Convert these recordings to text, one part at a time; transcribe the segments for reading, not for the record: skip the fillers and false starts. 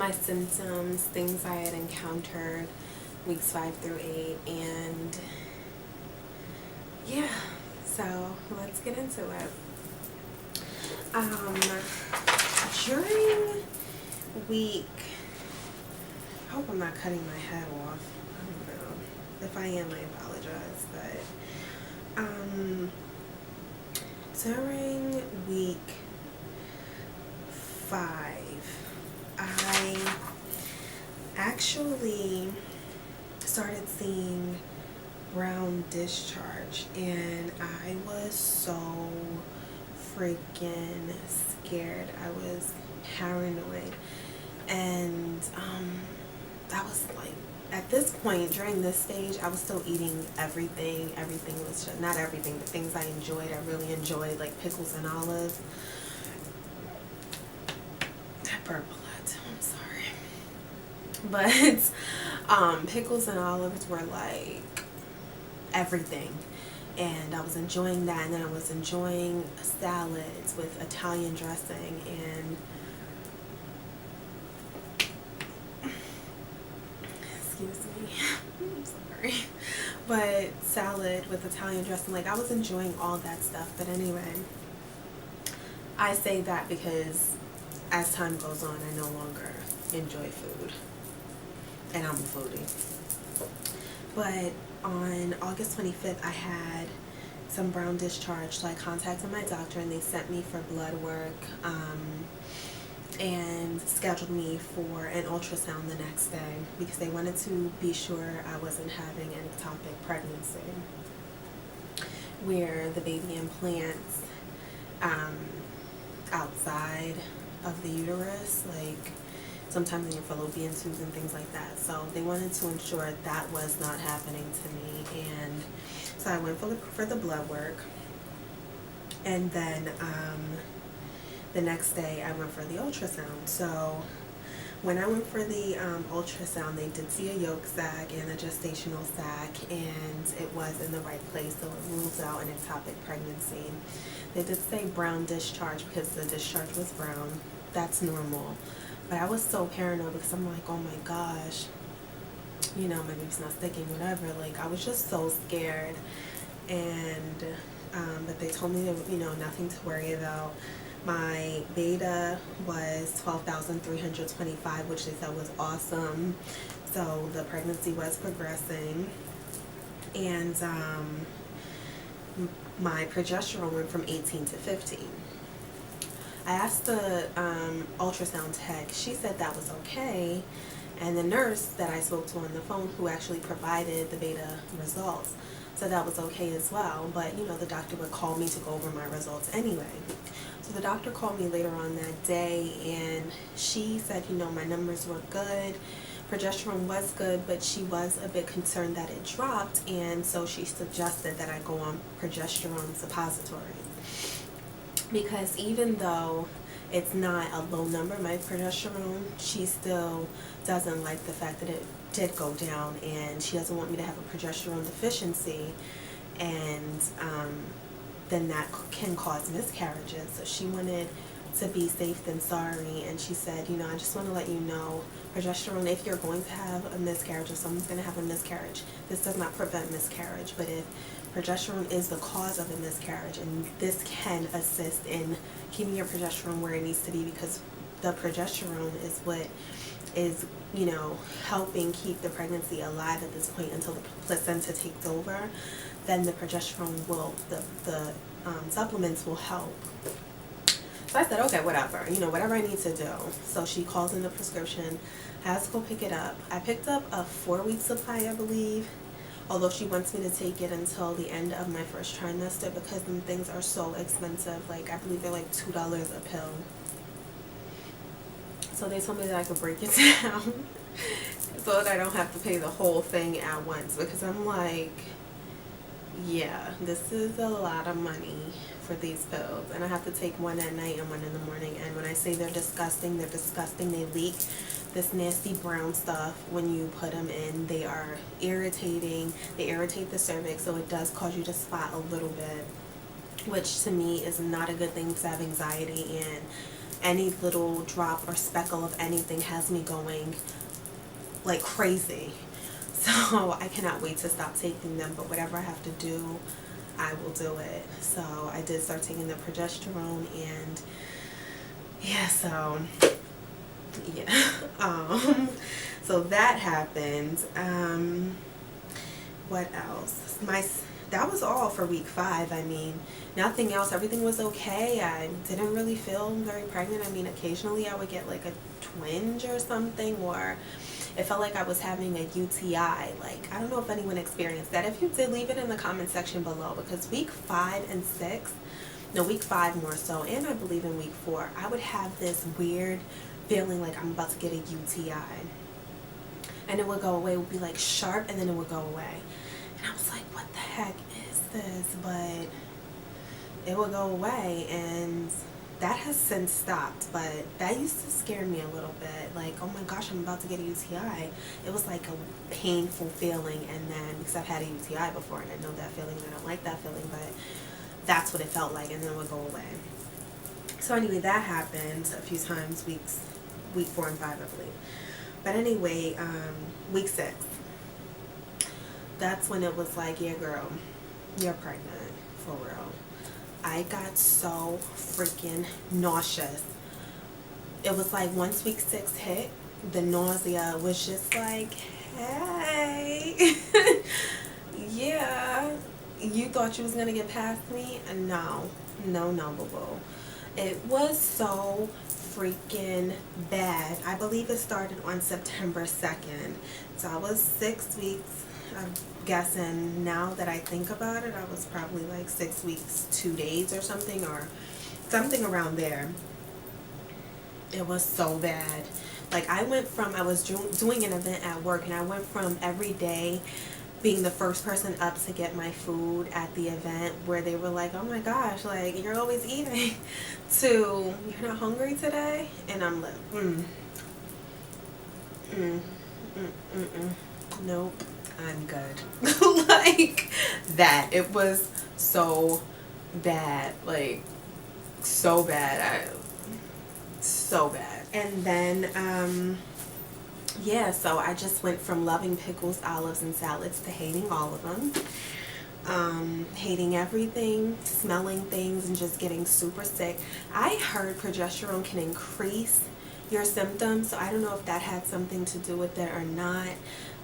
my symptoms, things I had encountered weeks 5 through 8, and yeah, so let's get into it. During week, I hope I'm not cutting my head off. I don't know. If I am, I apologize. But during week 5, I actually started seeing brown discharge, and I was so freaking scared. I was paranoid, and I was like, at this point during this stage, I was still eating everything. Everything was just, not everything, but things I enjoyed. I really enjoyed, like pickles and olives. That burp a lot too, I'm sorry. But pickles and olives were like everything, and I was enjoying that. And then I was enjoying salads with Italian dressing, and excuse me, I'm sorry, but salad with Italian dressing, like I was enjoying all that stuff. But anyway, I say that because as time goes on, I no longer enjoy food, and I'm a foodie. But on August 25th, I had some brown discharge, so I contacted my doctor, and they sent me for blood work, and scheduled me for an ultrasound the next day because they wanted to be sure I wasn't having an ectopic pregnancy, where the baby implants outside of the uterus, like sometimes in your fallopian tubes and things like that. So they wanted to ensure that was not happening to me, and so I went for the blood work, and then the next day I went for the ultrasound. So when I went for the ultrasound, they did see a yolk sac and a gestational sac, and it was in the right place, so it rules out an ectopic pregnancy. They did say brown discharge because the discharge was brown. That's normal. But I was so paranoid because I'm like, oh my gosh, you know, my baby's not sticking, whatever. Like, I was just so scared. And, but they told me, that, you know, nothing to worry about. My beta was 12,325, which they said was awesome. So the pregnancy was progressing. And my progesterone went from 18 to 15. I asked the ultrasound tech. She said that was okay. And the nurse that I spoke to on the phone, who actually provided the beta results, said that was okay as well. But, you know, the doctor would call me to go over my results anyway. So the doctor called me later on that day, and she said, you know, my numbers were good. Progesterone was good, but she was a bit concerned that it dropped, and so she suggested that I go on progesterone suppository. Because even though it's not a low number, my progesterone, she still doesn't like the fact that it did go down, and she doesn't want me to have a progesterone deficiency, and then that can cause miscarriages. So she wanted to be safe than sorry, and she said, you know, I just want to let you know, progesterone, if you're going to have a miscarriage, if someone's going to have a miscarriage, this does not prevent miscarriage, but if progesterone is the cause of a miscarriage, and this can assist in keeping your progesterone where it needs to be, because the progesterone is what is, you know, helping keep the pregnancy alive at this point until the placenta takes over, then the progesterone will, the supplements will help. So I said, okay, whatever, you know, whatever I need to do. So she calls in the prescription. I have to go pick it up. I picked up a 4-week supply, I believe, although she wants me to take it until the end of my first trimester because them things are so expensive. Like, I believe they're like $2 a pill. So they told me that I could break it down so that I don't have to pay the whole thing at once, because I'm like, yeah, this is a lot of money for these pills, and I have to take one at night and one in the morning. And when I say they're disgusting, they're disgusting. They leak this nasty brown stuff when you put them in. They are irritating. They irritate the cervix, so it does cause you to spot a little bit, which to me is not a good thing because I have anxiety, and any little drop or speckle of anything has me going like crazy. So I cannot wait to stop taking them, but whatever I have to do, I will do it. So I did start taking the progesterone, and yeah, so yeah. So that happened. What else? That was all for week 5. I mean, nothing else. Everything was okay. I didn't really feel very pregnant. I mean, occasionally I would get like a twinge or something, or it felt like I was having a UTI. Like, I don't know if anyone experienced that. If you did, leave it in the comment section below, because week 5 and 6, no, week 5 more so, and I believe in week 4, I would have this weird feeling like I'm about to get a UTI. And it would go away. It would be like sharp, and then it would go away. And I was like, what the heck is this? But it would go away, and that has since stopped. But that used to scare me a little bit. Like, oh my gosh, I'm about to get a UTI. It was like a painful feeling. And then, because I've had a UTI before, and I know that feeling, and I don't like that feeling, but that's what it felt like, and then it would go away. So anyway, that happened a few times, week 4 and 5, I believe. But anyway, week 6, that's when it was like, yeah, girl, you're pregnant, for real. I got so freaking nauseous. It was like once week 6 hit, the nausea was just like, hey, yeah, you thought you was going to get past me? No, boo-boo. It was so freaking bad. I believe it started on September 2nd. So I was 6 weeks, I'm guessing, now that I think about it, I was probably like 6 weeks, 2 days or something around there. It was so bad. Like, I was doing an event at work, and I went from every day being the first person up to get my food at the event, where they were like, oh my gosh, like, you're always eating, to, you're not hungry today? And I'm like, nope, I'm good. Like that. It was so bad. Like, so bad. So bad. And then, yeah, so I just went from loving pickles, olives, and salads to hating all of them. Hating everything, smelling things, and just getting super sick. I heard progesterone can increase your symptoms, so I don't know if that had something to do with it or not.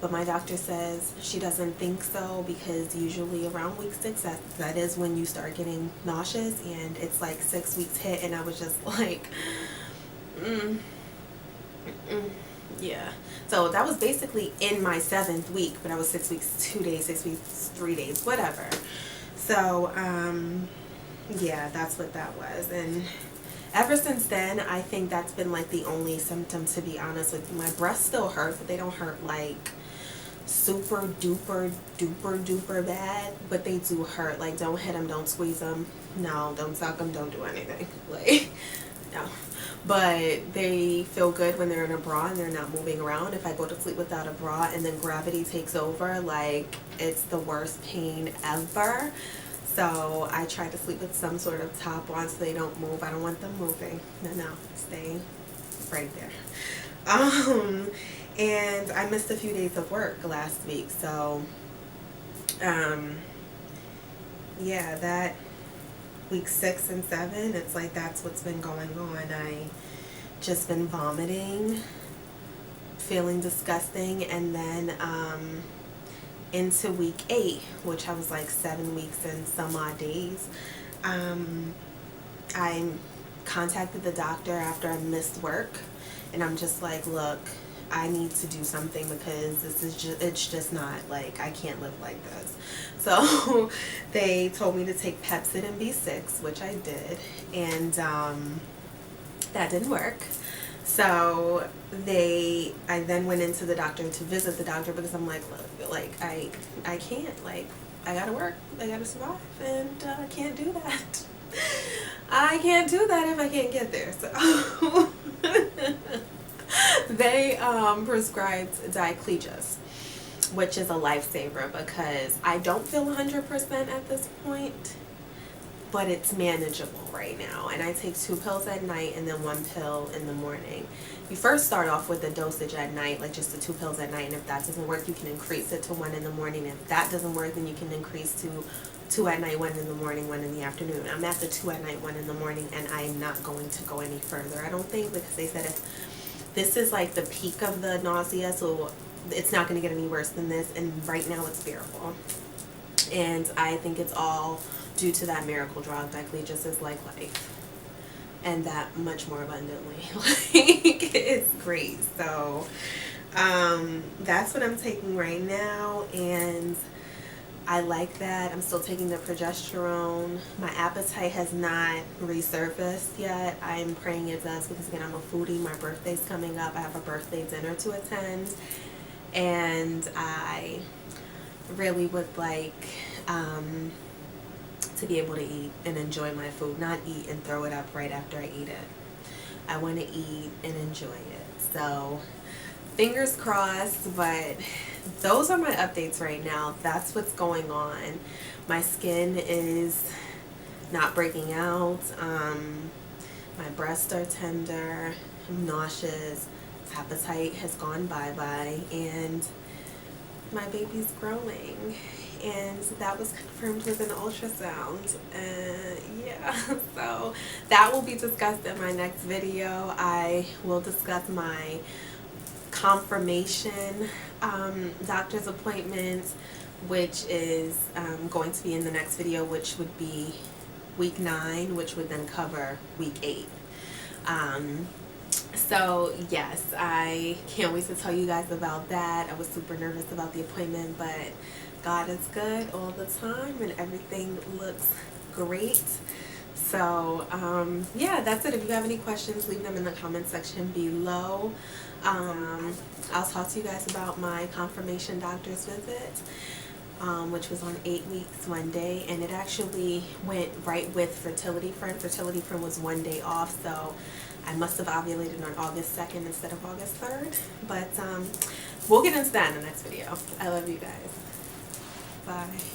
But my doctor says she doesn't think so, because usually around week 6, that is when you start getting nauseous, and it's like 6 weeks hit, and I was just like, yeah. So that was basically in my 7th week, but I was 6 weeks, 2 days, 6 weeks, 3 days, whatever. So, yeah, that's what that was. And ever since then, I think that's been like the only symptom, to be honest with you. My breasts still hurt, but they don't hurt like super duper duper bad, but they do hurt. Like, don't hit them, don't squeeze them, no, don't suck them, don't do anything. Like, no. But they feel good when they're in a bra and they're not moving around. If I go to sleep without a bra and then gravity takes over, like, it's the worst pain ever. So I try to sleep with some sort of top on so they don't move. I don't want them moving. No, stay right there. And I missed a few days of work last week. So, yeah, that week 6 and 7, it's like that's what's been going on. I just been vomiting, feeling disgusting, and then into week 8, which I was like 7 weeks and some odd days, I contacted the doctor after I missed work, and I'm just like, look, I need to do something, because this is just, it's just not, like, I can't live like this. So they told me to take Pepsid and B6, which I did, and that didn't work. So I then went into the doctor to visit the doctor, because I'm like, look, like, I can't, like, I gotta work, I gotta survive, and I can't do that. I can't do that if I can't get there. So they prescribed Diclegis, which is a lifesaver, because I don't feel 100% at this point. but it's manageable right now. And I take 2 pills at night and then 1 pill in the morning. You first start off with the dosage at night, like just the 2 pills at night, and if that doesn't work, you can increase it to 1 in the morning. If that doesn't work, then you can increase to 2 at night, 1 in the morning, 1 in the afternoon. I'm at the 2 at night, 1 in the morning, and I'm not going to go any further, I don't think, because they said if this is like the peak of the nausea, so it's not going to get any worse than this, and right now it's bearable. And I think it's all due to that miracle drug, Beckley just is like life, and that much more abundantly. Like, it's great. So that's what I'm taking right now, and I like that. I'm still taking the progesterone. My appetite has not resurfaced yet. I'm praying it does, because again, I'm a foodie. My birthday's coming up. I have a birthday dinner to attend, and I really would like to be able to eat and enjoy my food, not eat and throw it up right after I eat it. I want to eat and enjoy it. So fingers crossed, but those are my updates right now. That's what's going on. My skin is not breaking out. My breasts are tender. I'm nauseous. Appetite has gone bye-bye, and my baby's growing, and that was confirmed with an ultrasound. Yeah, so that will be discussed in my next video. I will discuss my confirmation doctor's appointment, which is going to be in the next video, which would be week 9, which would then cover week 8. So yes, I can't wait to tell you guys about that. I was super nervous about the appointment, but God is good all the time, and everything looks great. So yeah, that's it. If you have any questions, leave them in the comment section below. I'll talk to you guys about my confirmation doctor's visit, which was on 8 weeks, 1 day, and it actually went right with Fertility Friend. Fertility Friend was 1 day off, so I must have ovulated on August 2nd instead of August 3rd, but we'll get into that in the next video. I love you guys. Bye.